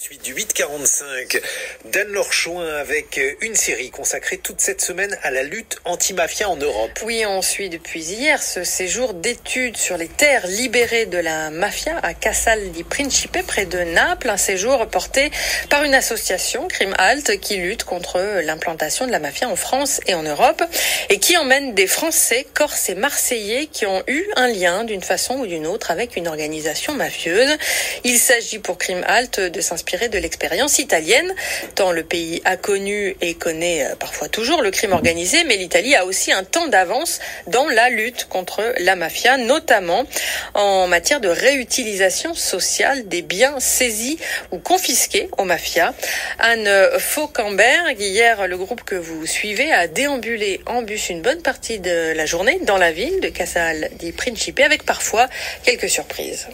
Suite du 8-45, Dan Lorchouin avec une série consacrée toute cette semaine à la lutte anti-mafia en Europe. Oui, on suit depuis hier ce séjour d'études sur les terres libérées de la mafia à Casal di Principe près de Naples. Un séjour porté par une association, Crime Halt, qui lutte contre l'implantation de la mafia en France et en Europe et qui emmène des Français, Corses et Marseillais qui ont eu un lien d'une façon ou d'une autre avec une organisation mafieuse. Il s'agit pour Crime Halt de s'inspirer de l'expérience italienne, tant le pays a connu et connaît parfois toujours le crime organisé, mais l'Italie a aussi un temps d'avance dans la lutte contre la mafia, notamment en matière de réutilisation sociale des biens saisis ou confisqués aux mafias. Anne Fauquemberg, hier, le groupe que vous suivez a déambulé en bus une bonne partie de la journée dans la ville de Casal di Principe, avec parfois quelques surprises.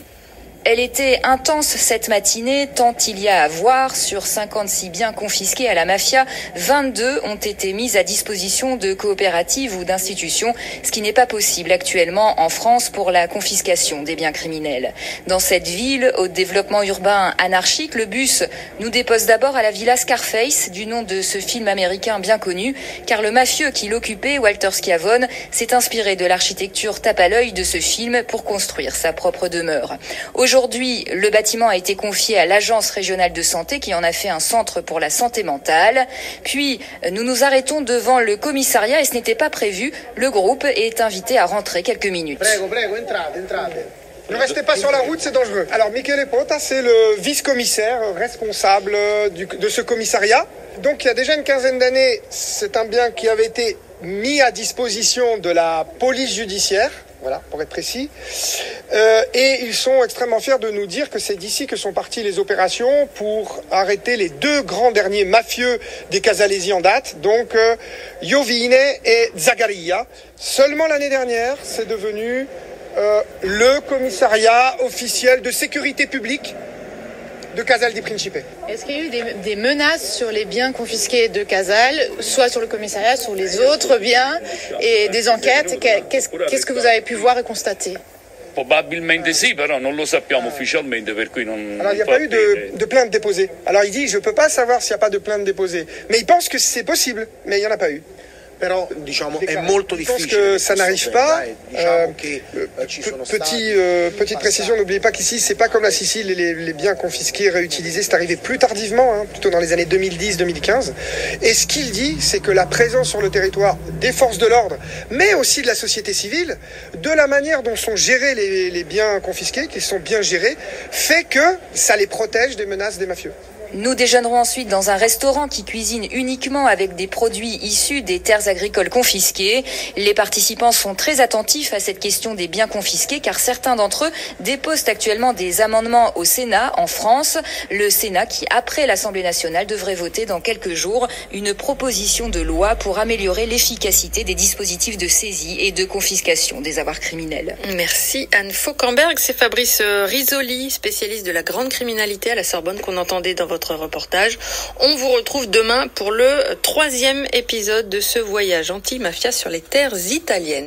Elle était intense cette matinée, tant il y a à voir. Sur 56 biens confisqués à la mafia, 22 ont été mis à disposition de coopératives ou d'institutions, ce qui n'est pas possible actuellement en France pour la confiscation des biens criminels. Dans cette ville, au développement urbain anarchique, le bus nous dépose d'abord à la villa Scarface, du nom de ce film américain bien connu, car le mafieux qui l'occupait, Walter Schiavone, s'est inspiré de l'architecture tape à l'œil de ce film pour construire sa propre demeure. Aujourd'hui, le bâtiment a été confié à l'Agence régionale de santé qui en a fait un centre pour la santé mentale. Puis, nous nous arrêtons devant le commissariat et ce n'était pas prévu. Le groupe est invité à rentrer quelques minutes. Prego, entrate. Ne restez pas sur la route, c'est dangereux. Alors, Michele Pota, c'est le vice-commissaire responsable de ce commissariat. Donc, il y a déjà une quinzaine d'années, c'est un bien qui avait été mis à disposition de la police judiciaire. Voilà, pour être précis. Et ils sont extrêmement fiers de nous dire que c'est d'ici que sont parties les opérations pour arrêter les deux grands derniers mafieux des Casalesi en date, donc Iovine et Zagaria. Seulement l'année dernière, c'est devenu le commissariat officiel de sécurité publique de Casal di Principe. Est-ce qu'il y a eu des menaces sur les biens confisqués de Casal, soit sur le commissariat, sur les autres biens, et des enquêtes? Qu'est-ce que vous avez pu voir et constater? Probabilmente sì, però non lo sappiamo ufficialmente, per cui non. Alors il n'y a pas eu de plainte déposée. Alors il dit je peux pas savoir s'il n'y a pas de plainte déposée, mais il pense que c'est possible, mais il n'y en a pas eu. Però diciamo è molto difficile. Je pense que ça n'arrive pas. Petite précision, n'oubliez pas qu'ici c'est pas comme la Sicile, les biens confisqués, réutilisés, c'est arrivé plus tardivement, plutôt dans les années 2010-2015. Et ce qu'il dit, c'est que la présence sur le territoire des forces de l'ordre, mais aussi de la société civile, de la manière dont sont gérés les biens confisqués, qu'ils sont bien gérés, fait que ça les protège des menaces des mafieux. Nous déjeunerons ensuite dans un restaurant qui cuisine uniquement avec des produits issus des terres agricoles confisquées. Les participants sont très attentifs à cette question des biens confisqués car certains d'entre eux déposent actuellement des amendements au Sénat en France. Le Sénat qui, après l'Assemblée nationale, devrait voter dans quelques jours une proposition de loi pour améliorer l'efficacité des dispositifs de saisie et de confiscation des avoirs criminels. Merci Anne Fauquemberg. C'est Fabrice Risoli, spécialiste de la grande criminalité à la Sorbonne qu'on entendait dans votre reportage. On vous retrouve demain pour le 3e épisode de ce voyage anti-mafia sur les terres italiennes.